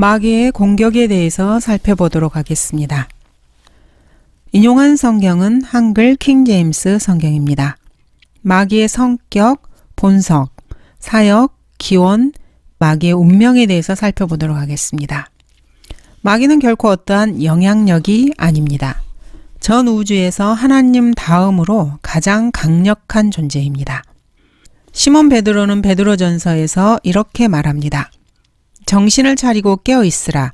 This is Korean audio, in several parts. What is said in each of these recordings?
마귀의 공격에 대해서 살펴보도록 하겠습니다. 인용한 성경은 한글 킹제임스 성경입니다. 마귀의 성격, 본성, 사역, 기원, 마귀의 운명에 대해서 살펴보도록 하겠습니다. 마귀는 결코 어떠한 영향력이 아닙니다. 전 우주에서 하나님 다음으로 가장 강력한 존재입니다. 시몬 베드로는 베드로전서에서 이렇게 말합니다. 정신을 차리고 깨어 있으라.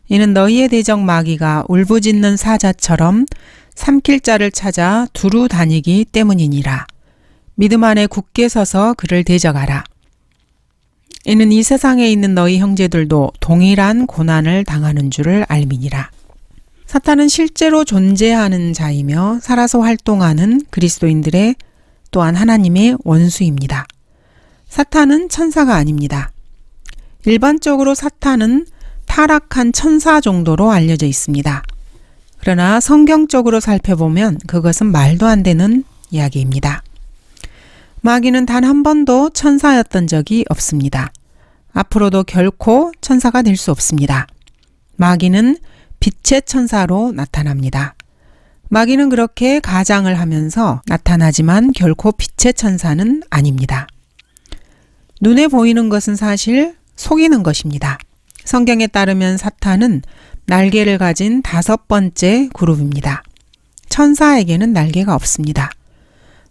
이는 너희의 대적 마귀가 울부짖는 사자처럼 삼킬 자를 찾아 두루 다니기 때문이니라. 믿음 안에 굳게 서서 그를 대적하라. 이는 이 세상에 있는 너희 형제들도 동일한 고난을 당하는 줄을 알미니라. 사탄은 실제로 존재하는 자이며 살아서 활동하는 그리스도인들의 또한 하나님의 원수입니다. 사탄은 천사가 아닙니다. 일반적으로 사탄은 타락한 천사 정도로 알려져 있습니다. 그러나 성경적으로 살펴보면 그것은 말도 안 되는 이야기입니다. 마귀는 단 한 번도 천사였던 적이 없습니다. 앞으로도 결코 천사가 될 수 없습니다. 마귀는 빛의 천사로 나타납니다. 마귀는 그렇게 가장을 하면서 나타나지만 결코 빛의 천사는 아닙니다. 눈에 보이는 것은 사실 속이는 것입니다. 성경에 따르면 사탄은 날개를 가진 5번째 그룹입니다. 천사에게는 날개가 없습니다.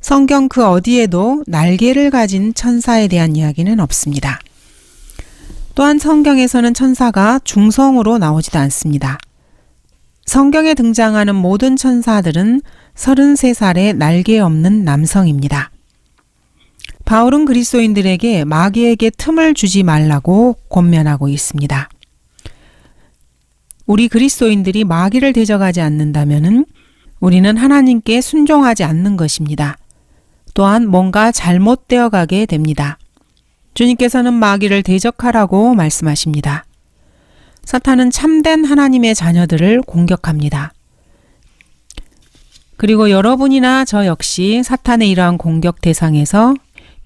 성경 그 어디에도 날개를 가진 천사에 대한 이야기는 없습니다. 또한 성경에서는 천사가 중성으로 나오지도 않습니다. 성경에 등장하는 모든 천사들은 33살의 날개 없는 남성입니다. 바울은 그리스도인들에게 마귀에게 틈을 주지 말라고 권면하고 있습니다. 우리 그리스도인들이 마귀를 대적하지 않는다면 우리는 하나님께 순종하지 않는 것입니다. 또한 뭔가 잘못되어 가게 됩니다. 주님께서는 마귀를 대적하라고 말씀하십니다. 사탄은 참된 하나님의 자녀들을 공격합니다. 그리고 여러분이나 저 역시 사탄의 이러한 공격 대상에서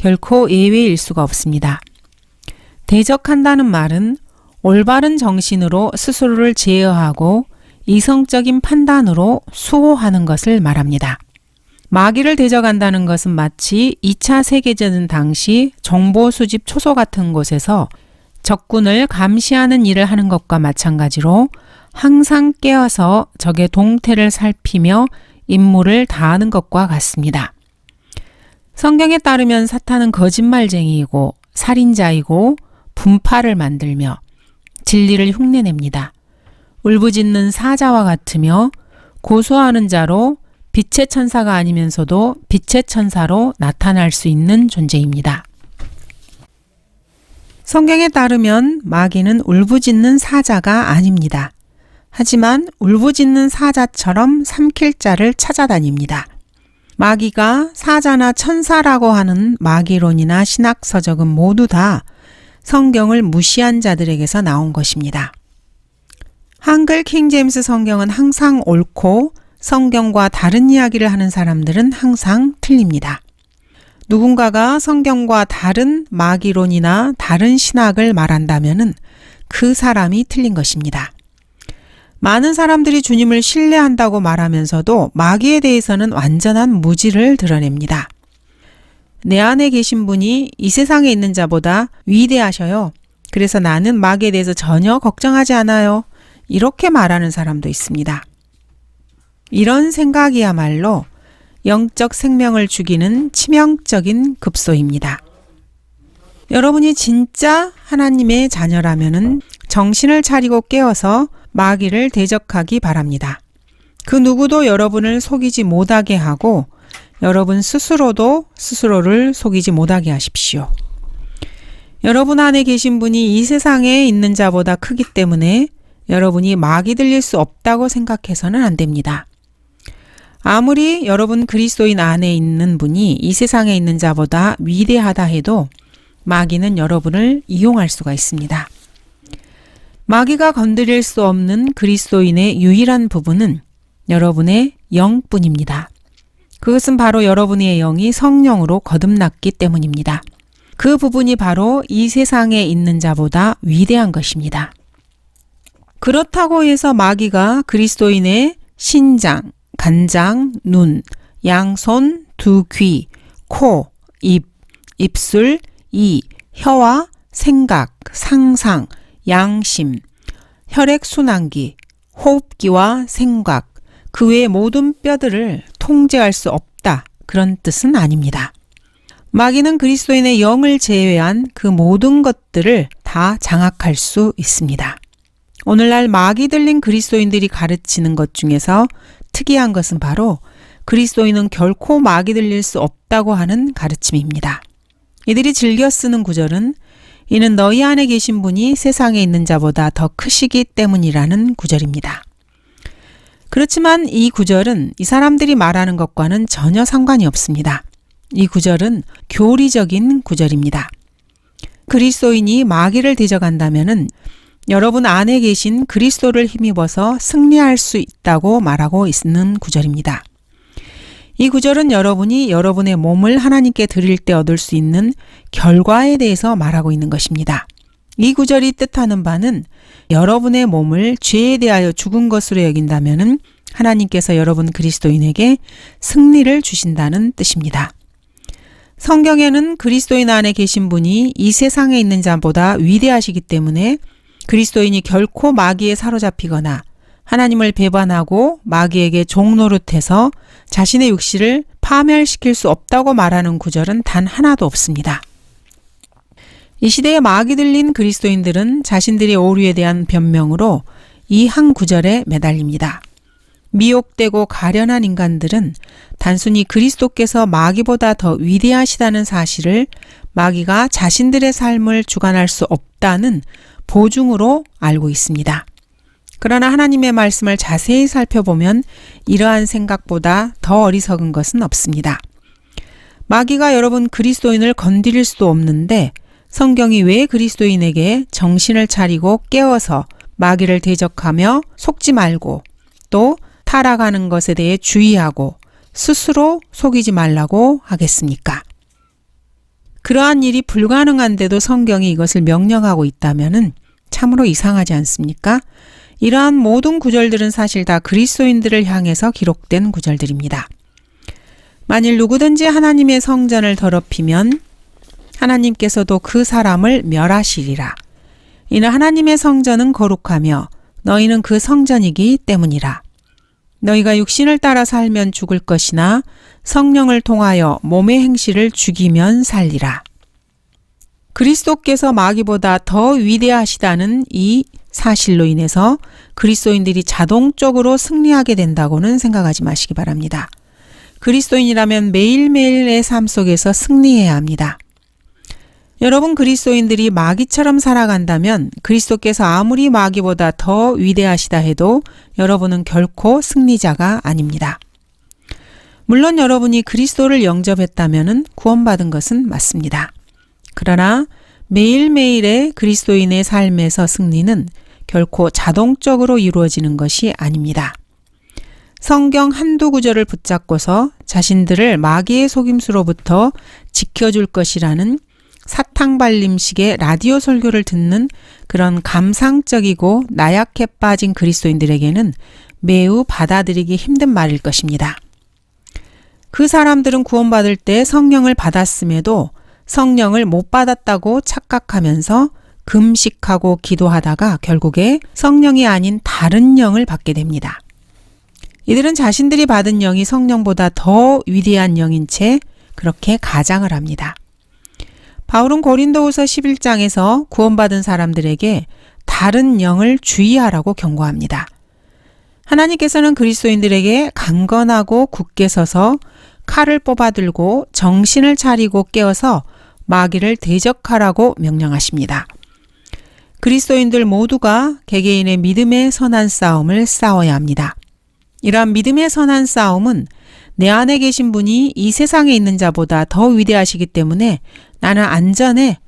결코 예외일 수가 없습니다. 대적한다는 말은 올바른 정신으로 스스로를 제어하고 이성적인 판단으로 수호하는 것을 말합니다. 마귀를 대적한다는 것은 마치 2차 세계대전 당시 정보 수집 초소 같은 곳에서 적군을 감시하는 일을 하는 것과 마찬가지로 항상 깨어서 적의 동태를 살피며 임무를 다하는 것과 같습니다. 성경에 따르면 사탄은 거짓말쟁이이고 살인자이고 분파를 만들며 진리를 흉내냅니다. 울부짖는 사자와 같으며 고소하는 자로 빛의 천사가 아니면서도 빛의 천사로 나타날 수 있는 존재입니다. 성경에 따르면 마귀는 울부짖는 사자가 아닙니다. 하지만 울부짖는 사자처럼 삼킬 자를 찾아다닙니다. 마귀가 사자나 천사라고 하는 마귀론이나 신학서적은 모두 다 성경을 무시한 자들에게서 나온 것입니다. 한글 킹제임스 성경은 항상 옳고 성경과 다른 이야기를 하는 사람들은 항상 틀립니다. 누군가가 성경과 다른 마귀론이나 다른 신학을 말한다면 그 사람이 틀린 것입니다. 많은 사람들이 주님을 신뢰한다고 말하면서도 마귀에 대해서는 완전한 무지를 드러냅니다. 내 안에 계신 분이 이 세상에 있는 자보다 위대하셔요. 그래서 나는 마귀에 대해서 전혀 걱정하지 않아요. 이렇게 말하는 사람도 있습니다. 이런 생각이야말로 영적 생명을 죽이는 치명적인 급소입니다. 여러분이 진짜 하나님의 자녀라면은 정신을 차리고 깨어서 마귀를 대적하기 바랍니다. 그 누구도 여러분을 속이지 못하게 하고 여러분 스스로도 스스로를 속이지 못하게 하십시오. 여러분 안에 계신 분이 이 세상에 있는 자보다 크기 때문에 여러분이 마귀 들릴 수 없다고 생각해서는 안 됩니다. 아무리 여러분 그리스도인 안에 있는 분이 이 세상에 있는 자보다 위대하다 해도 마귀는 여러분을 이용할 수가 있습니다. 마귀가 건드릴 수 없는 그리스도인의 유일한 부분은 여러분의 영뿐입니다. 그것은 바로 여러분의 영이 성령으로 거듭났기 때문입니다. 그 부분이 바로 이 세상에 있는 자보다 위대한 것입니다. 그렇다고 해서 마귀가 그리스도인의 신장, 간장, 눈, 양손, 두 귀, 코, 입, 입술, 이, 혀와 생각, 상상, 양심, 혈액순환기, 호흡기와 생각, 그 외의 모든 뼈들을 통제할 수 없다. 그런 뜻은 아닙니다. 마귀는 그리스도인의 영을 제외한 그 모든 것들을 다 장악할 수 있습니다. 오늘날 마귀 들린 그리스도인들이 가르치는 것 중에서 특이한 것은 바로 그리스도인은 결코 마귀 들릴 수 없다고 하는 가르침입니다. 이들이 즐겨 쓰는 구절은 이는 너희 안에 계신 분이 세상에 있는 자보다 더 크시기 때문이라는 구절입니다. 그렇지만 이 구절은 이 사람들이 말하는 것과는 전혀 상관이 없습니다. 이 구절은 교리적인 구절입니다. 그리스도인이 마귀를 대적한다면은 여러분 안에 계신 그리스도를 힘입어서 승리할 수 있다고 말하고 있는 구절입니다. 이 구절은 여러분이 여러분의 몸을 하나님께 드릴 때 얻을 수 있는 결과에 대해서 말하고 있는 것입니다. 이 구절이 뜻하는 바는 여러분의 몸을 죄에 대하여 죽은 것으로 여긴다면은 하나님께서 여러분 그리스도인에게 승리를 주신다는 뜻입니다. 성경에는 그리스도인 안에 계신 분이 이 세상에 있는 자보다 위대하시기 때문에 그리스도인이 결코 마귀에 사로잡히거나 하나님을 배반하고 마귀에게 종노릇해서 자신의 육신을 파멸시킬 수 없다고 말하는 구절은 단 하나도 없습니다. 이 시대에 마귀 들린 그리스도인들은 자신들의 오류에 대한 변명으로 이 한 구절에 매달립니다. 미혹되고 가련한 인간들은 단순히 그리스도께서 마귀보다 더 위대하시다는 사실을 마귀가 자신들의 삶을 주관할 수 없다는 보증으로 알고 있습니다. 그러나 하나님의 말씀을 자세히 살펴보면 이러한 생각보다 더 어리석은 것은 없습니다. 마귀가 여러분 그리스도인을 건드릴 수도 없는데 성경이 왜 그리스도인에게 정신을 차리고 깨워서 마귀를 대적하며 속지 말고 또 타락하는 것에 대해 주의하고 스스로 속이지 말라고 하겠습니까? 그러한 일이 불가능한데도 성경이 이것을 명령하고 있다면 참으로 이상하지 않습니까? 이러한 모든 구절들은 사실 다 그리스도인들을 향해서 기록된 구절들입니다. 만일 누구든지 하나님의 성전을 더럽히면 하나님께서도 그 사람을 멸하시리라. 이는 하나님의 성전은 거룩하며 너희는 그 성전이기 때문이라. 너희가 육신을 따라 살면 죽을 것이나 성령을 통하여 몸의 행실을 죽이면 살리라. 그리스도께서 마귀보다 더 위대하시다는 이 사실로 인해서 그리스도인들이 자동적으로 승리하게 된다고는 생각하지 마시기 바랍니다. 그리스도인이라면 매일매일의 삶 속에서 승리해야 합니다. 여러분 그리스도인들이 마귀처럼 살아간다면 그리스도께서 아무리 마귀보다 더 위대하시다 해도 여러분은 결코 승리자가 아닙니다. 물론 여러분이 그리스도를 영접했다면 구원받은 것은 맞습니다. 그러나 매일매일의 그리스도인의 삶에서 승리는 결코 자동적으로 이루어지는 것이 아닙니다. 성경 한두 구절을 붙잡고서 자신들을 마귀의 속임수로부터 지켜줄 것이라는 사탕발림식의 라디오 설교를 듣는 그런 감상적이고 나약해 빠진 그리스도인들에게는 매우 받아들이기 힘든 말일 것입니다. 그 사람들은 구원받을 때 성령을 받았음에도 성령을 못 받았다고 착각하면서 금식하고 기도하다가 결국에 성령이 아닌 다른 영을 받게 됩니다. 이들은 자신들이 받은 영이 성령보다 더 위대한 영인 채 그렇게 가장을 합니다. 바울은 고린도후서 11장에서 구원받은 사람들에게 다른 영을 주의하라고 경고합니다. 하나님께서는 그리스도인들에게 강건하고 굳게 서서 칼을 뽑아들고 정신을 차리고 깨어서 마귀를 대적하라고 명령하십니다. 그리스도인들 모두가 개개인의 믿음의 선한 싸움을 싸워야 합니다. 이러한 믿음의 선한 싸움은 내 안에 계신 분이 이 세상에 있는 자보다 더 위대하시기 때문에 나는 안전해,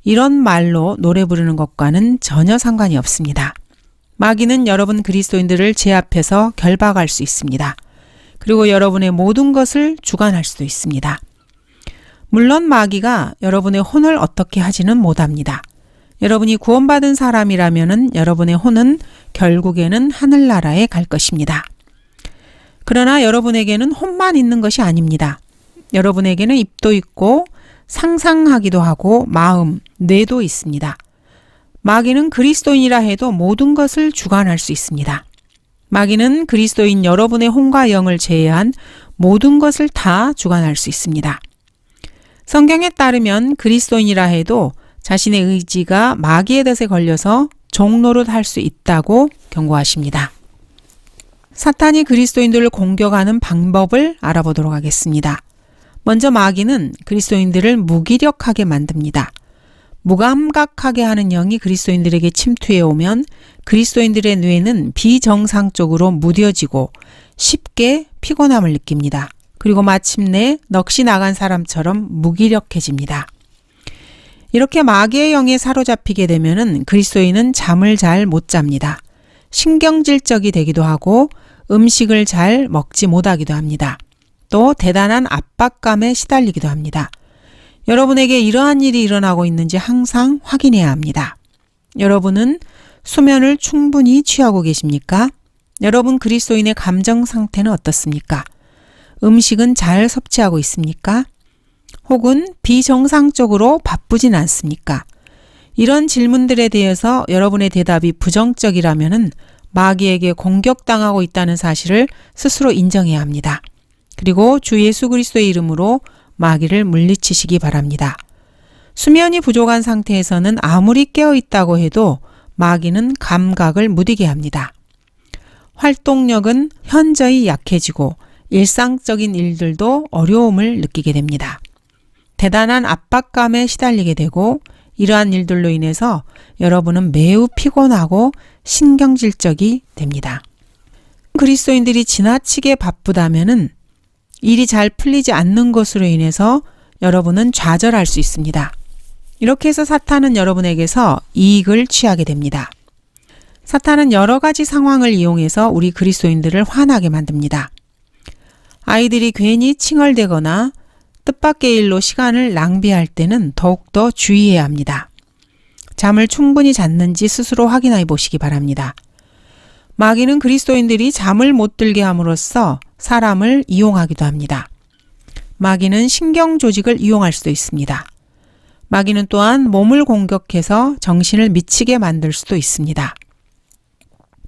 이런 말로 노래 부르는 것과는 전혀 상관이 없습니다. 마귀는 여러분 그리스도인들을 제압해서 결박할 수 있습니다. 그리고 여러분의 모든 것을 주관할 수도 있습니다. 물론 마귀가 여러분의 혼을 어떻게 하지는 못합니다. 여러분이 구원받은 사람이라면 여러분의 혼은 결국에는 하늘나라에 갈 것입니다. 그러나 여러분에게는 혼만 있는 것이 아닙니다. 여러분에게는 입도 있고 상상하기도 하고 마음, 뇌도 있습니다. 마귀는 그리스도인이라 해도 모든 것을 주관할 수 있습니다. 마귀는 그리스도인 여러분의 혼과 영을 제외한 모든 것을 다 주관할 수 있습니다. 성경에 따르면 그리스도인이라 해도 자신의 의지가 마귀의 덫에 걸려서 종노릇할 수 있다고 경고하십니다. 사탄이 그리스도인들을 공격하는 방법을 알아보도록 하겠습니다. 먼저 마귀는 그리스도인들을 무기력하게 만듭니다. 무감각하게 하는 영이 그리스도인들에게 침투해 오면 그리스도인들의 뇌는 비정상적으로 무뎌지고 쉽게 피곤함을 느낍니다. 그리고 마침내 넋이 나간 사람처럼 무기력해집니다. 이렇게 마귀의 영에 사로잡히게 되면은 그리스도인은 잠을 잘 못 잡니다. 신경질적이 되기도 하고 음식을 잘 먹지 못하기도 합니다. 또 대단한 압박감에 시달리기도 합니다. 여러분에게 이러한 일이 일어나고 있는지 항상 확인해야 합니다. 여러분은 수면을 충분히 취하고 계십니까? 여러분 그리스도인의 감정 상태는 어떻습니까? 음식은 잘 섭취하고 있습니까? 혹은 비정상적으로 바쁘진 않습니까? 이런 질문들에 대해서 여러분의 대답이 부정적이라면 마귀에게 공격당하고 있다는 사실을 스스로 인정해야 합니다. 그리고 주 예수 그리스도의 이름으로 마귀를 물리치시기 바랍니다. 수면이 부족한 상태에서는 아무리 깨어 있다고 해도 마귀는 감각을 무디게 합니다. 활동력은 현저히 약해지고 일상적인 일들도 어려움을 느끼게 됩니다. 대단한 압박감에 시달리게 되고 이러한 일들로 인해서 여러분은 매우 피곤하고 신경질적이 됩니다. 그리스도인들이 지나치게 바쁘다면은 일이 잘 풀리지 않는 것으로 인해서 여러분은 좌절할 수 있습니다. 이렇게 해서 사탄은 여러분에게서 이익을 취하게 됩니다. 사탄은 여러 가지 상황을 이용해서 우리 그리스도인들을 화나게 만듭니다. 아이들이 괜히 칭얼대거나 뜻밖의 일로 시간을 낭비할 때는 더욱더 주의해야 합니다. 잠을 충분히 잤는지 스스로 확인해 보시기 바랍니다. 마귀는 그리스도인들이 잠을 못 들게 함으로써 사람을 이용하기도 합니다. 마귀는 신경 조직을 이용할 수도 있습니다. 마귀는 또한 몸을 공격해서 정신을 미치게 만들 수도 있습니다.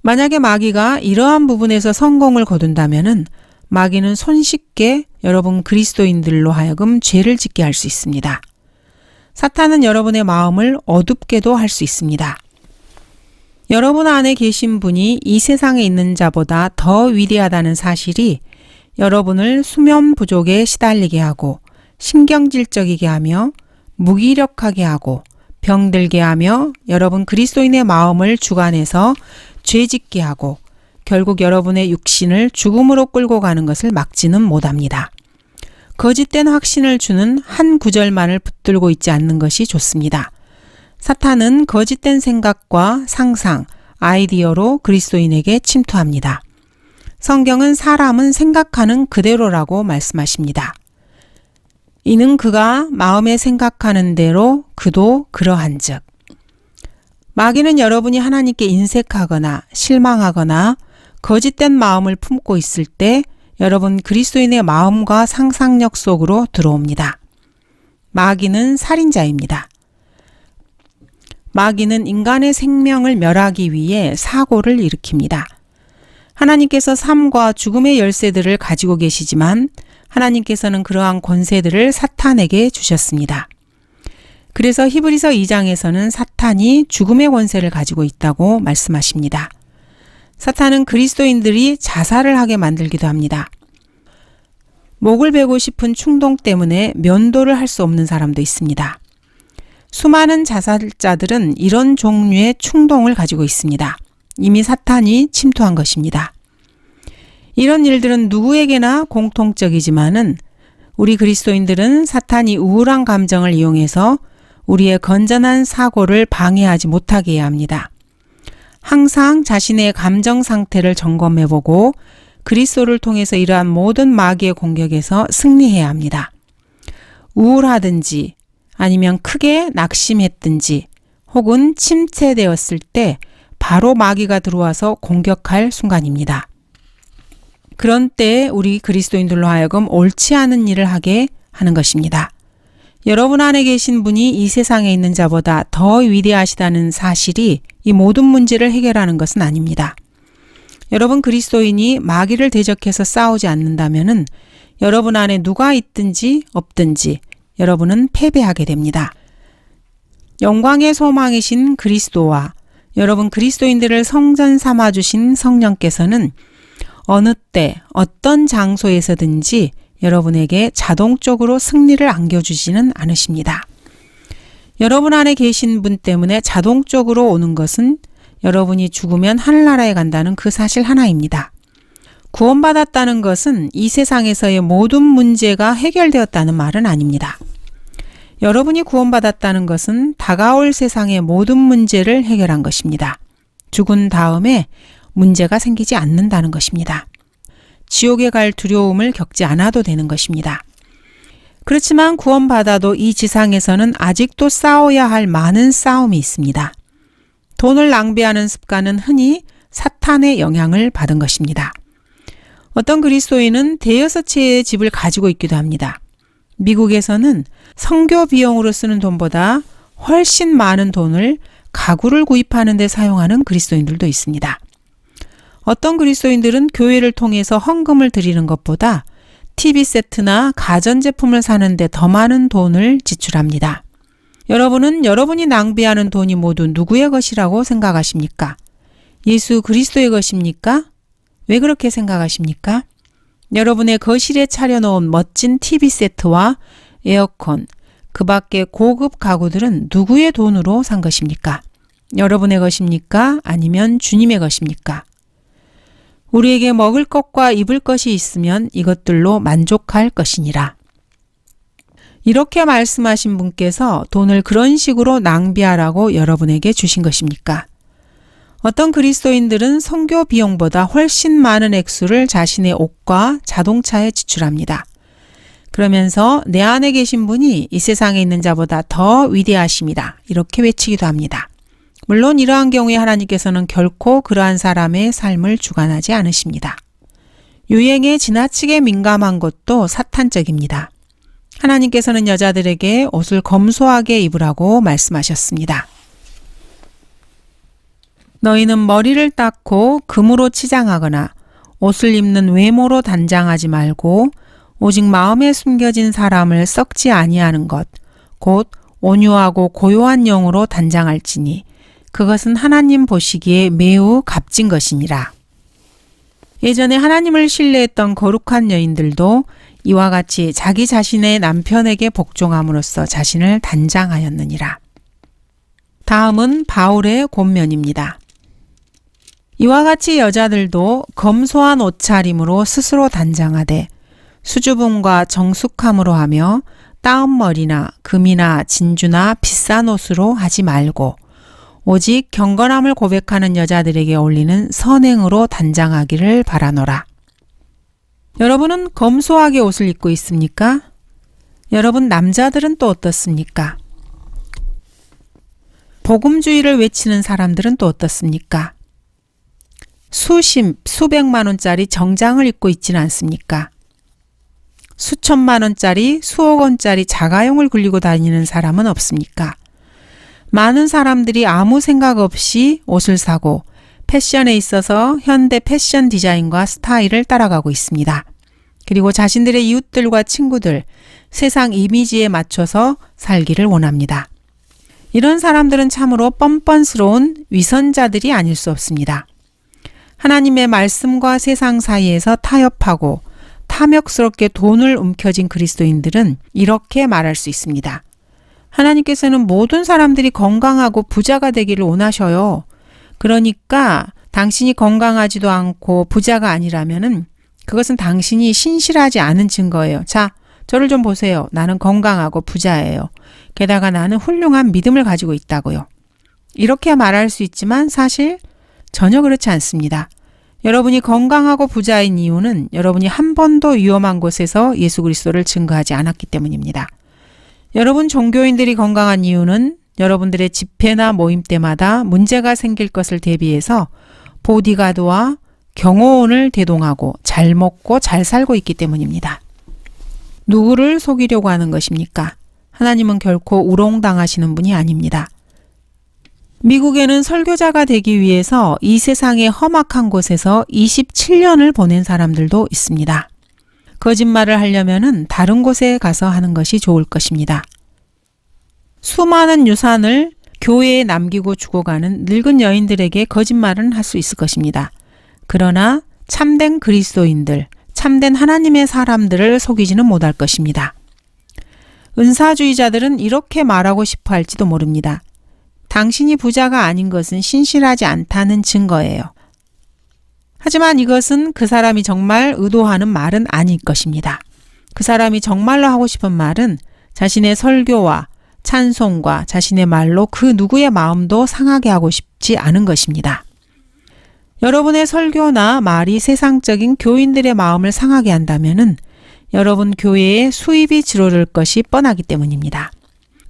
만약에 마귀가 이러한 부분에서 성공을 거둔다면은 마귀는 손쉽게 여러분 그리스도인들로 하여금 죄를 짓게 할 수 있습니다. 사탄은 여러분의 마음을 어둡게도 할 수 있습니다. 여러분 안에 계신 분이 이 세상에 있는 자보다 더 위대하다는 사실이 여러분을 수면 부족에 시달리게 하고 신경질적이게 하며 무기력하게 하고 병들게 하며 여러분 그리스도인의 마음을 주관해서 죄짓게 하고 결국 여러분의 육신을 죽음으로 끌고 가는 것을 막지는 못합니다. 거짓된 확신을 주는 한 구절만을 붙들고 있지 않는 것이 좋습니다. 사탄은 거짓된 생각과 상상, 아이디어로 그리스도인에게 침투합니다. 성경은 사람은 생각하는 그대로라고 말씀하십니다. 이는 그가 마음에 생각하는 대로 그도 그러한즉. 마귀는 여러분이 하나님께 인색하거나 실망하거나 거짓된 마음을 품고 있을 때 여러분 그리스도인의 마음과 상상력 속으로 들어옵니다. 마귀는 살인자입니다. 마귀는 인간의 생명을 멸하기 위해 사고를 일으킵니다. 하나님께서 삶과 죽음의 열쇠들을 가지고 계시지만 하나님께서는 그러한 권세들을 사탄에게 주셨습니다. 그래서 히브리서 2장에서는 사탄이 죽음의 권세를 가지고 있다고 말씀하십니다. 사탄은 그리스도인들이 자살을 하게 만들기도 합니다. 목을 베고 싶은 충동 때문에 면도를 할 수 없는 사람도 있습니다. 수많은 자살자들은 이런 종류의 충동을 가지고 있습니다. 이미 사탄이 침투한 것입니다. 이런 일들은 누구에게나 공통적이지만은 우리 그리스도인들은 사탄이 우울한 감정을 이용해서 우리의 건전한 사고를 방해하지 못하게 해야 합니다. 항상 자신의 감정 상태를 점검해보고 그리스도를 통해서 이러한 모든 마귀의 공격에서 승리해야 합니다. 우울하든지 아니면 크게 낙심했든지 혹은 침체되었을 때 바로 마귀가 들어와서 공격할 순간입니다. 그런 때에 우리 그리스도인들로 하여금 옳지 않은 일을 하게 하는 것입니다. 여러분 안에 계신 분이 이 세상에 있는 자보다 더 위대하시다는 사실이 이 모든 문제를 해결하는 것은 아닙니다. 여러분 그리스도인이 마귀를 대적해서 싸우지 않는다면은 여러분 안에 누가 있든지 없든지 여러분은 패배하게 됩니다. 영광의 소망이신 그리스도와 여러분 그리스도인들을 성전 삼아주신 성령께서는 어느 때 어떤 장소에서든지 여러분에게 자동적으로 승리를 안겨주지는 않으십니다. 여러분 안에 계신 분 때문에 자동적으로 오는 것은 여러분이 죽으면 하늘나라에 간다는 그 사실 하나입니다. 구원받았다는 것은 이 세상에서의 모든 문제가 해결되었다는 말은 아닙니다. 여러분이 구원받았다는 것은 다가올 세상의 모든 문제를 해결한 것입니다. 죽은 다음에 문제가 생기지 않는다는 것입니다. 지옥에 갈 두려움을 겪지 않아도 되는 것입니다. 그렇지만 구원받아도 이 지상에서는 아직도 싸워야 할 많은 싸움이 있습니다. 돈을 낭비하는 습관은 흔히 사탄의 영향을 받은 것입니다. 어떤 그리스도인은 대여섯 채의 집을 가지고 있기도 합니다. 미국에서는 선교 비용으로 쓰는 돈보다 훨씬 많은 돈을 가구를 구입하는 데 사용하는 그리스도인들도 있습니다. 어떤 그리스도인들은 교회를 통해서 헌금을 드리는 것보다 TV 세트나 가전제품을 사는 데 더 많은 돈을 지출합니다. 여러분은 여러분이 낭비하는 돈이 모두 누구의 것이라고 생각하십니까? 예수 그리스도의 것입니까? 왜 그렇게 생각하십니까? 여러분의 거실에 차려놓은 멋진 TV 세트와 에어컨, 그 밖의 고급 가구들은 누구의 돈으로 산 것입니까? 여러분의 것입니까? 아니면 주님의 것입니까? 우리에게 먹을 것과 입을 것이 있으면 이것들로 만족할 것이니라. 이렇게 말씀하신 분께서 돈을 그런 식으로 낭비하라고 여러분에게 주신 것입니까? 어떤 그리스도인들은 선교 비용보다 훨씬 많은 액수를 자신의 옷과 자동차에 지출합니다. 그러면서 내 안에 계신 분이 이 세상에 있는 자보다 더 위대하십니다. 이렇게 외치기도 합니다. 물론 이러한 경우에 하나님께서는 결코 그러한 사람의 삶을 주관하지 않으십니다. 유행에 지나치게 민감한 것도 사탄적입니다. 하나님께서는 여자들에게 옷을 검소하게 입으라고 말씀하셨습니다. 너희는 머리를 닦고 금으로 치장하거나 옷을 입는 외모로 단장하지 말고 오직 마음에 숨겨진 사람을 썩지 아니하는 것, 곧 온유하고 고요한 영으로 단장할지니 그것은 하나님 보시기에 매우 값진 것이니라. 예전에 하나님을 신뢰했던 거룩한 여인들도 이와 같이 자기 자신의 남편에게 복종함으로써 자신을 단장하였느니라. 다음은 바울의 권면입니다. 이와 같이 여자들도 검소한 옷차림으로 스스로 단장하되 수줍음과 정숙함으로 하며 따옴머리나 금이나 진주나 비싼 옷으로 하지 말고 오직 경건함을 고백하는 여자들에게 어울리는 선행으로 단장하기를 바라노라. 여러분은 검소하게 옷을 입고 있습니까? 여러분 남자들은 또 어떻습니까? 복음주의를 외치는 사람들은 또 어떻습니까? 수백만 원짜리 정장을 입고 있지는 않습니까? 수천만 원짜리, 수억 원짜리 자가용을 굴리고 다니는 사람은 없습니까? 많은 사람들이 아무 생각 없이 옷을 사고 패션에 있어서 현대 패션 디자인과 스타일을 따라가고 있습니다. 그리고 자신들의 이웃들과 친구들, 세상 이미지에 맞춰서 살기를 원합니다. 이런 사람들은 참으로 뻔뻔스러운 위선자들이 아닐 수 없습니다. 하나님의 말씀과 세상 사이에서 타협하고 탐욕스럽게 돈을 움켜쥔 그리스도인들은 이렇게 말할 수 있습니다. 하나님께서는 모든 사람들이 건강하고 부자가 되기를 원하셔요. 그러니까 당신이 건강하지도 않고 부자가 아니라면은 그것은 당신이 신실하지 않은 증거예요. 자, 저를 좀 보세요. 나는 건강하고 부자예요. 게다가 나는 훌륭한 믿음을 가지고 있다고요. 이렇게 말할 수 있지만 사실 전혀 그렇지 않습니다. 여러분이 건강하고 부자인 이유는 여러분이 한 번도 위험한 곳에서 예수 그리스도를 증거하지 않았기 때문입니다. 여러분 종교인들이 건강한 이유는 여러분들의 집회나 모임 때마다 문제가 생길 것을 대비해서 보디가드와 경호원을 대동하고 잘 먹고 잘 살고 있기 때문입니다. 누구를 속이려고 하는 것입니까? 하나님은 결코 우롱당하시는 분이 아닙니다. 미국에는 설교자가 되기 위해서 이 세상의 험악한 곳에서 27년을 보낸 사람들도 있습니다. 거짓말을 하려면은 다른 곳에 가서 하는 것이 좋을 것입니다. 수많은 유산을 교회에 남기고 죽어가는 늙은 여인들에게 거짓말은 할 수 있을 것입니다. 그러나 참된 그리스도인들, 참된 하나님의 사람들을 속이지는 못할 것입니다. 은사주의자들은 이렇게 말하고 싶어 할지도 모릅니다. 당신이 부자가 아닌 것은 신실하지 않다는 증거예요. 하지만 이것은 그 사람이 정말 의도하는 말은 아닐 것입니다. 그 사람이 정말로 하고 싶은 말은 자신의 설교와 찬송과 자신의 말로 그 누구의 마음도 상하게 하고 싶지 않은 것입니다. 여러분의 설교나 말이 세상적인 교인들의 마음을 상하게 한다면은 여러분 교회에 수입이 줄어들 것이 뻔하기 때문입니다.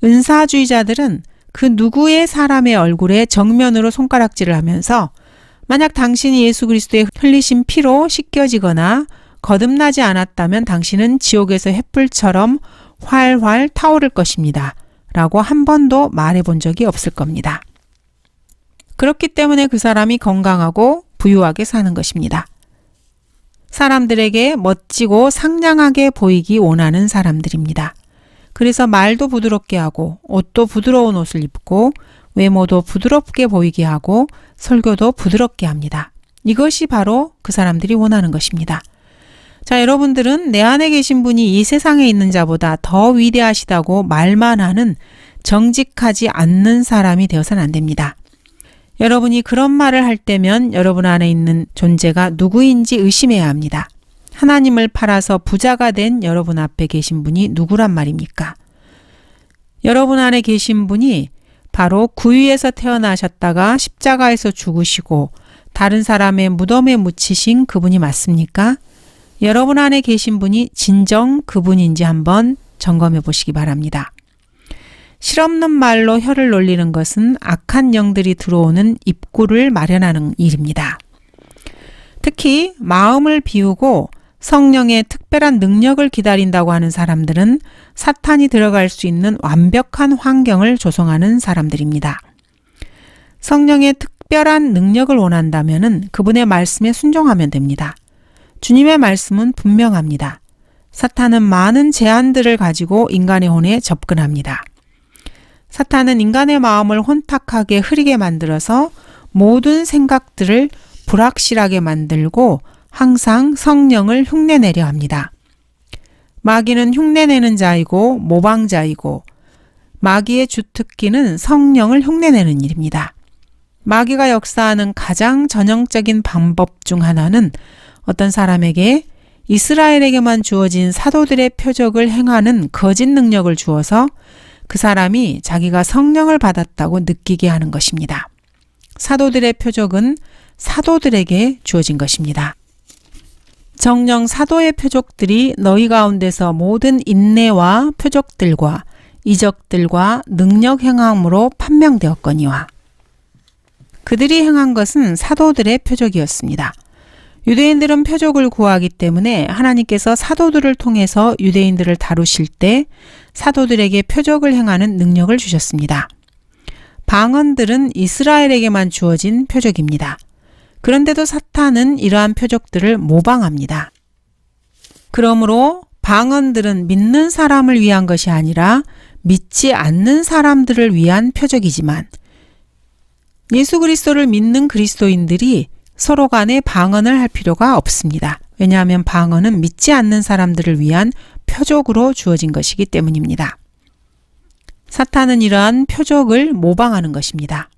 은사주의자들은 그 누구의 사람의 얼굴에 정면으로 손가락질을 하면서 만약 당신이 예수 그리스도의 흘리신 피로 씻겨지거나 거듭나지 않았다면 당신은 지옥에서 횃불처럼 활활 타오를 것입니다. 라고 한 번도 말해본 적이 없을 겁니다. 그렇기 때문에 그 사람이 건강하고 부유하게 사는 것입니다. 사람들에게 멋지고 상냥하게 보이기 원하는 사람들입니다. 그래서 말도 부드럽게 하고 옷도 부드러운 옷을 입고 외모도 부드럽게 보이게 하고 설교도 부드럽게 합니다. 이것이 바로 그 사람들이 원하는 것입니다. 자, 여러분들은 내 안에 계신 분이 이 세상에 있는 자보다 더 위대하시다고 말만 하는 정직하지 않는 사람이 되어서는 안 됩니다. 여러분이 그런 말을 할 때면 여러분 안에 있는 존재가 누구인지 의심해야 합니다. 하나님을 팔아서 부자가 된 여러분 앞에 계신 분이 누구란 말입니까? 여러분 안에 계신 분이 바로 구유에서 태어나셨다가 십자가에서 죽으시고 다른 사람의 무덤에 묻히신 그분이 맞습니까? 여러분 안에 계신 분이 진정 그분인지 한번 점검해 보시기 바랍니다. 실없는 말로 혀를 놀리는 것은 악한 영들이 들어오는 입구를 마련하는 일입니다. 특히 마음을 비우고 성령의 특별한 능력을 기다린다고 하는 사람들은 사탄이 들어갈 수 있는 완벽한 환경을 조성하는 사람들입니다. 성령의 특별한 능력을 원한다면 그분의 말씀에 순종하면 됩니다. 주님의 말씀은 분명합니다. 사탄은 많은 제안들을 가지고 인간의 혼에 접근합니다. 사탄은 인간의 마음을 혼탁하게 흐리게 만들어서 모든 생각들을 불확실하게 만들고 항상 성령을 흉내내려 합니다. 마귀는 흉내내는 자이고 모방자이고 마귀의 주특기는 성령을 흉내내는 일입니다. 마귀가 역사하는 가장 전형적인 방법 중 하나는 어떤 사람에게 이스라엘에게만 주어진 사도들의 표적을 행하는 거짓 능력을 주어서 그 사람이 자기가 성령을 받았다고 느끼게 하는 것입니다. 사도들의 표적은 사도들에게 주어진 것입니다. 정녕 사도의 표적들이 너희 가운데서 모든 인내와 표적들과 이적들과 능력 행함으로 판명되었거니와. 그들이 행한 것은 사도들의 표적이었습니다. 유대인들은 표적을 구하기 때문에 하나님께서 사도들을 통해서 유대인들을 다루실 때 사도들에게 표적을 행하는 능력을 주셨습니다. 방언들은 이스라엘에게만 주어진 표적입니다. 그런데도 사탄은 이러한 표적들을 모방합니다. 그러므로 방언들은 믿는 사람을 위한 것이 아니라 믿지 않는 사람들을 위한 표적이지만 예수 그리스도를 믿는 그리스도인들이 서로 간에 방언을 할 필요가 없습니다. 왜냐하면 방언은 믿지 않는 사람들을 위한 표적으로 주어진 것이기 때문입니다. 사탄은 이러한 표적을 모방하는 것입니다.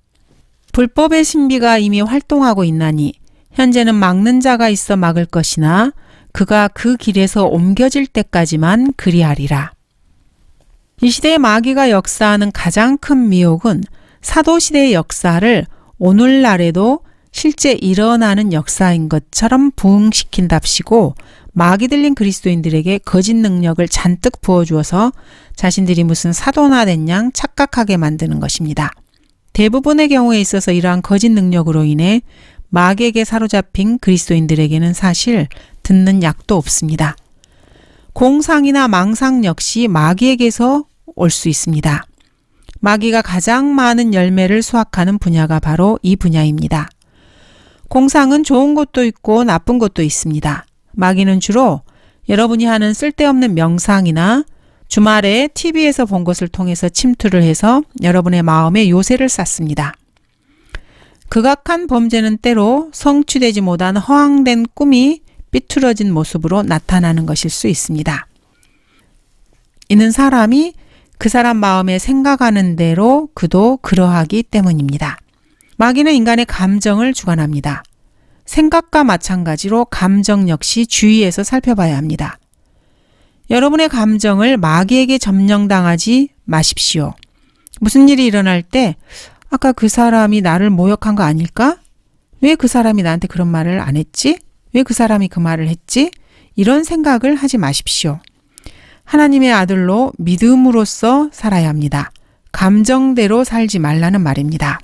불법의 신비가 이미 활동하고 있나니 현재는 막는 자가 있어 막을 것이나 그가 그 길에서 옮겨질 때까지만 그리하리라. 이 시대의 마귀가 역사하는 가장 큰 미혹은 사도시대의 역사를 오늘날에도 실제 일어나는 역사인 것처럼 부흥시킨답시고 마귀 들린 그리스도인들에게 거짓 능력을 잔뜩 부어주어서 자신들이 무슨 사도나 된 양 착각하게 만드는 것입니다. 대부분의 경우에 있어서 이러한 거짓 능력으로 인해 마귀에게 사로잡힌 그리스도인들에게는 사실 듣는 약도 없습니다. 공상이나 망상 역시 마귀에게서 올 수 있습니다. 마귀가 가장 많은 열매를 수확하는 분야가 바로 이 분야입니다. 공상은 좋은 것도 있고 나쁜 것도 있습니다. 마귀는 주로 여러분이 하는 쓸데없는 명상이나 주말에 TV에서 본 것을 통해서 침투를 해서 여러분의 마음에 요새를 쌓습니다. 극악한 범죄는 때로 성취되지 못한 허황된 꿈이 삐뚤어진 모습으로 나타나는 것일 수 있습니다. 이는 사람이 그 사람 마음에 생각하는 대로 그도 그러하기 때문입니다. 마귀는 인간의 감정을 주관합니다. 생각과 마찬가지로 감정 역시 주의해서 살펴봐야 합니다. 여러분의 감정을 마귀에게 점령당하지 마십시오. 무슨 일이 일어날 때 아까 그 사람이 나를 모욕한 거 아닐까? 왜 그 사람이 나한테 그런 말을 안 했지? 왜 그 사람이 그 말을 했지? 이런 생각을 하지 마십시오. 하나님의 아들로 믿음으로써 살아야 합니다. 감정대로 살지 말라는 말입니다.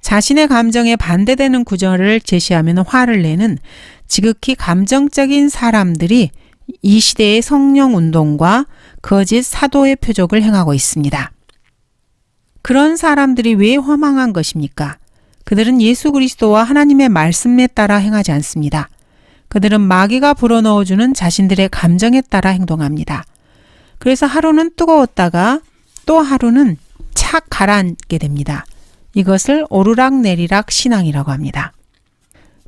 자신의 감정에 반대되는 구절을 제시하면 화를 내는 지극히 감정적인 사람들이 이 시대의 성령 운동과 거짓 사도의 표적을 행하고 있습니다. 그런 사람들이 왜 허망한 것입니까? 그들은 예수 그리스도와 하나님의 말씀에 따라 행하지 않습니다. 그들은 마귀가 불어넣어주는 자신들의 감정에 따라 행동합니다. 그래서 하루는 뜨거웠다가 또 하루는 착 가라앉게 됩니다. 이것을 오르락내리락 신앙이라고 합니다.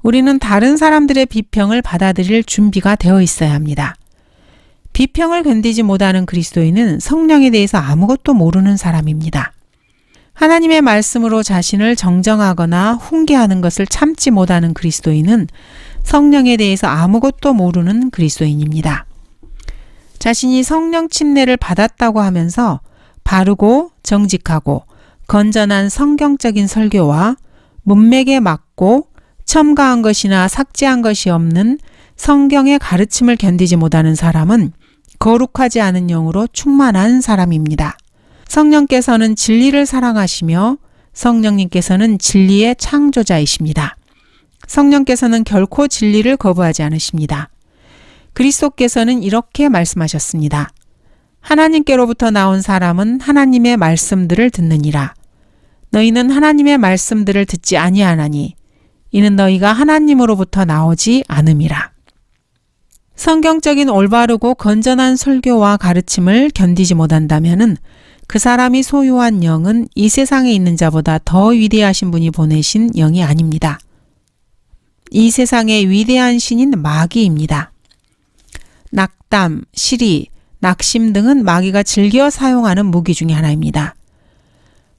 우리는 다른 사람들의 비평을 받아들일 준비가 되어 있어야 합니다. 비평을 견디지 못하는 그리스도인은 성령에 대해서 아무것도 모르는 사람입니다. 하나님의 말씀으로 자신을 정정하거나 훈계하는 것을 참지 못하는 그리스도인은 성령에 대해서 아무것도 모르는 그리스도인입니다. 자신이 성령 침례를 받았다고 하면서 바르고 정직하고 건전한 성경적인 설교와 문맥에 맞고 첨가한 것이나 삭제한 것이 없는 성경의 가르침을 견디지 못하는 사람은 거룩하지 않은 영으로 충만한 사람입니다. 성령께서는 진리를 사랑하시며 성령님께서는 진리의 창조자이십니다. 성령께서는 결코 진리를 거부하지 않으십니다. 그리스도께서는 이렇게 말씀하셨습니다. 하나님께로부터 나온 사람은 하나님의 말씀들을 듣느니라. 너희는 하나님의 말씀들을 듣지 아니하나니 이는 너희가 하나님으로부터 나오지 않음이라. 성경적인 올바르고 건전한 설교와 가르침을 견디지 못한다면은 그 사람이 소유한 영은 이 세상에 있는 자보다 더 위대하신 분이 보내신 영이 아닙니다. 이 세상의 위대한 신인 마귀입니다. 낙담, 시리, 낙심 등은 마귀가 즐겨 사용하는 무기 중에 하나입니다.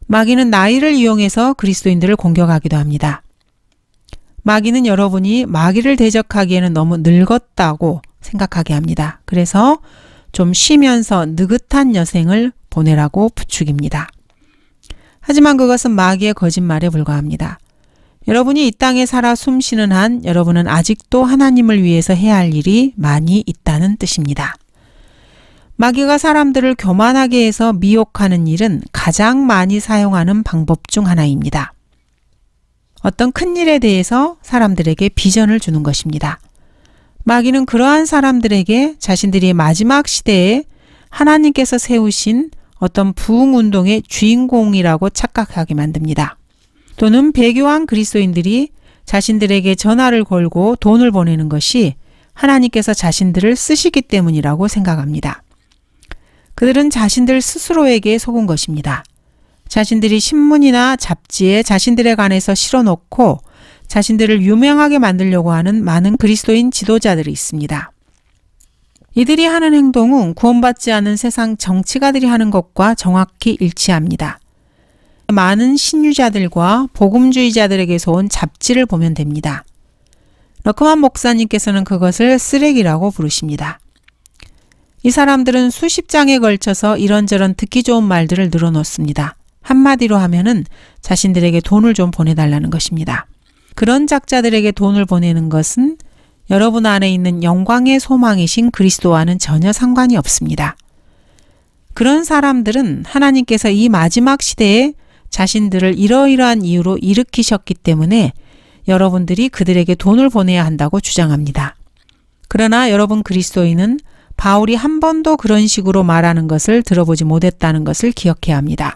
마귀는 나이를 이용해서 그리스도인들을 공격하기도 합니다. 마귀는 여러분이 마귀를 대적하기에는 너무 늙었다고 생각하게 합니다. 그래서 좀 쉬면서 느긋한 여생을 보내라고 부추깁니다. 하지만 그것은 마귀의 거짓말에 불과합니다. 여러분이 이 땅에 살아 숨쉬는 한 여러분은 아직도 하나님을 위해서 해야 할 일이 많이 있다는 뜻입니다. 마귀가 사람들을 교만하게 해서 미혹하는 일은 가장 많이 사용하는 방법 중 하나입니다. 어떤 큰 일에 대해서 사람들에게 비전을 주는 것입니다. 마귀는 그러한 사람들에게 자신들이 마지막 시대에 하나님께서 세우신 어떤 부흥운동의 주인공이라고 착각하게 만듭니다. 또는 배교한 그리스도인들이 자신들에게 전화를 걸고 돈을 보내는 것이 하나님께서 자신들을 쓰시기 때문이라고 생각합니다. 그들은 자신들 스스로에게 속은 것입니다. 자신들이 신문이나 잡지에 자신들에 관해서 실어놓고 자신들을 유명하게 만들려고 하는 많은 그리스도인 지도자들이 있습니다. 이들이 하는 행동은 구원받지 않은 세상 정치가들이 하는 것과 정확히 일치합니다. 많은 신유자들과 복음주의자들에게서 온 잡지를 보면 됩니다. 러크만 목사님께서는 그것을 쓰레기라고 부르십니다. 이 사람들은 수십 장에 걸쳐서 이런저런 듣기 좋은 말들을 늘어놓습니다. 한마디로 하면은 자신들에게 돈을 좀 보내달라는 것입니다. 그런 작자들에게 돈을 보내는 것은 여러분 안에 있는 영광의 소망이신 그리스도와는 전혀 상관이 없습니다. 그런 사람들은 하나님께서 이 마지막 시대에 자신들을 이러이러한 이유로 일으키셨기 때문에 여러분들이 그들에게 돈을 보내야 한다고 주장합니다. 그러나 여러분 그리스도인은 바울이 한 번도 그런 식으로 말하는 것을 들어보지 못했다는 것을 기억해야 합니다.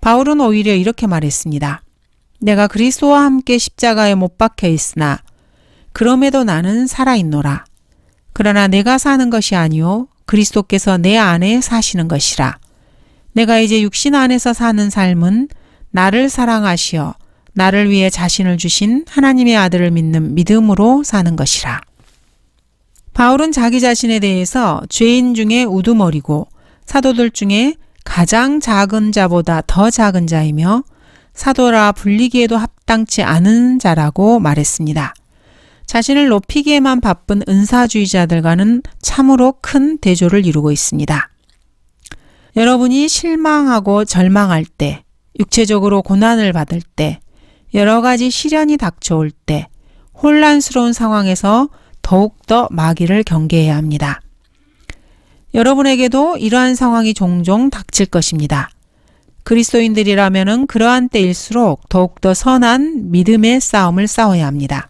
바울은 오히려 이렇게 말했습니다. 내가 그리스도와 함께 십자가에 못 박혀 있으나 그럼에도 나는 살아있노라. 그러나 내가 사는 것이 아니요 그리스도께서 내 안에 사시는 것이라. 내가 이제 육신 안에서 사는 삶은 나를 사랑하시어 나를 위해 자신을 주신 하나님의 아들을 믿는 믿음으로 사는 것이라. 바울은 자기 자신에 대해서 죄인 중에 우두머리고 사도들 중에 가장 작은 자보다 더 작은 자이며 사도라 불리기에도 합당치 않은 자라고 말했습니다. 자신을 높이기에만 바쁜 은사주의자들과는 참으로 큰 대조를 이루고 있습니다. 여러분이 실망하고 절망할 때, 육체적으로 고난을 받을 때, 여러 가지 시련이 닥쳐올 때, 혼란스러운 상황에서 더욱더 마귀를 경계해야 합니다. 여러분에게도 이러한 상황이 종종 닥칠 것입니다. 그리스도인들이라면 그러한 때일수록 더욱더 선한 믿음의 싸움을 싸워야 합니다.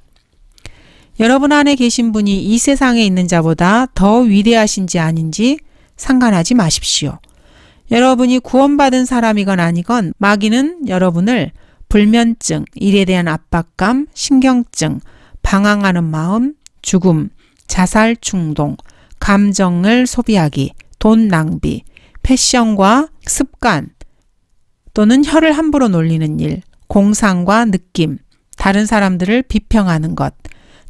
여러분 안에 계신 분이 이 세상에 있는 자보다 더 위대하신지 아닌지 상관하지 마십시오. 여러분이 구원받은 사람이건 아니건 마귀는 여러분을 불면증, 일에 대한 압박감, 신경증, 방황하는 마음, 죽음, 자살 충동, 감정을 소비하기, 돈 낭비, 패션과 습관 또는 혀를 함부로 놀리는 일, 공상과 느낌, 다른 사람들을 비평하는 것,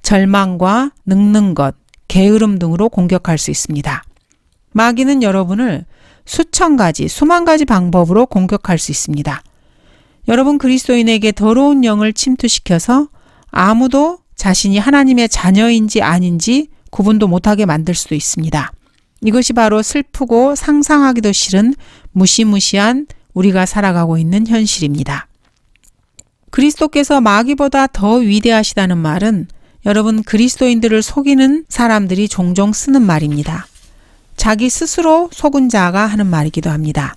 절망과 늙는 것, 게으름 등으로 공격할 수 있습니다. 마귀는 여러분을 수천 가지, 수만 가지 방법으로 공격할 수 있습니다. 여러분 그리스도인에게 더러운 영을 침투시켜서 아무도 자신이 하나님의 자녀인지 아닌지 구분도 못하게 만들 수도 있습니다. 이것이 바로 슬프고 상상하기도 싫은 무시무시한 우리가 살아가고 있는 현실입니다. 그리스도께서 마귀보다 더 위대하시다는 말은 여러분 그리스도인들을 속이는 사람들이 종종 쓰는 말입니다. 자기 스스로 속은 자가 하는 말이기도 합니다.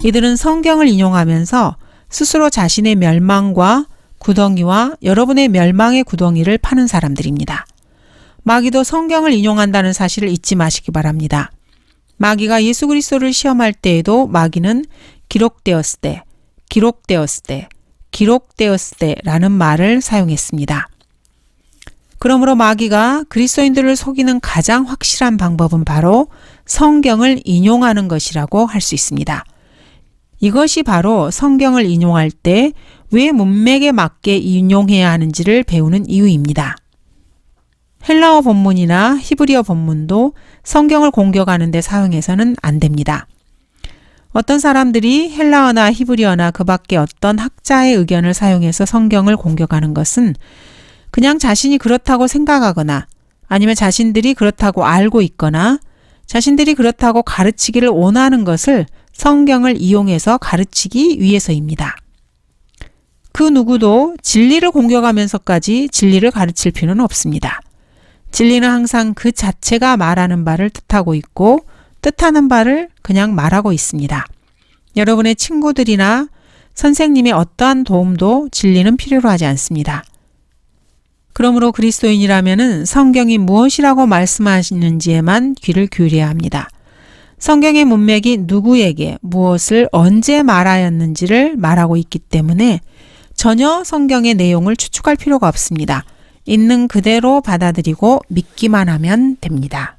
이들은 성경을 인용하면서 스스로 자신의 멸망과 구덩이와 여러분의 멸망의 구덩이를 파는 사람들입니다. 마귀도 성경을 인용한다는 사실을 잊지 마시기 바랍니다. 마귀가 예수 그리스도를 시험할 때에도 마귀는 기록되었을 때, 기록되었을 때, 기록되었을 때라는 말을 사용했습니다. 그러므로 마귀가 그리스도인들을 속이는 가장 확실한 방법은 바로 성경을 인용하는 것이라고 할 수 있습니다. 이것이 바로 성경을 인용할 때 왜 문맥에 맞게 인용해야 하는지를 배우는 이유입니다. 헬라어 본문이나 히브리어 본문도 성경을 공격하는 데 사용해서는 안 됩니다. 어떤 사람들이 헬라어나 히브리어나 그 밖에 어떤 학자의 의견을 사용해서 성경을 공격하는 것은 그냥 자신이 그렇다고 생각하거나 아니면 자신들이 그렇다고 알고 있거나 자신들이 그렇다고 가르치기를 원하는 것을 성경을 이용해서 가르치기 위해서입니다. 그 누구도 진리를 공격하면서까지 진리를 가르칠 필요는 없습니다. 진리는 항상 그 자체가 말하는 바를 뜻하고 있고 뜻하는 바를 그냥 말하고 있습니다. 여러분의 친구들이나 선생님의 어떠한 도움도 진리는 필요로 하지 않습니다. 그러므로 그리스도인이라면 성경이 무엇이라고 말씀하시는지에만 귀를 기울여야 합니다. 성경의 문맥이 누구에게 무엇을 언제 말하였는지를 말하고 있기 때문에 전혀 성경의 내용을 추측할 필요가 없습니다. 있는 그대로 받아들이고 믿기만 하면 됩니다.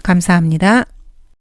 감사합니다.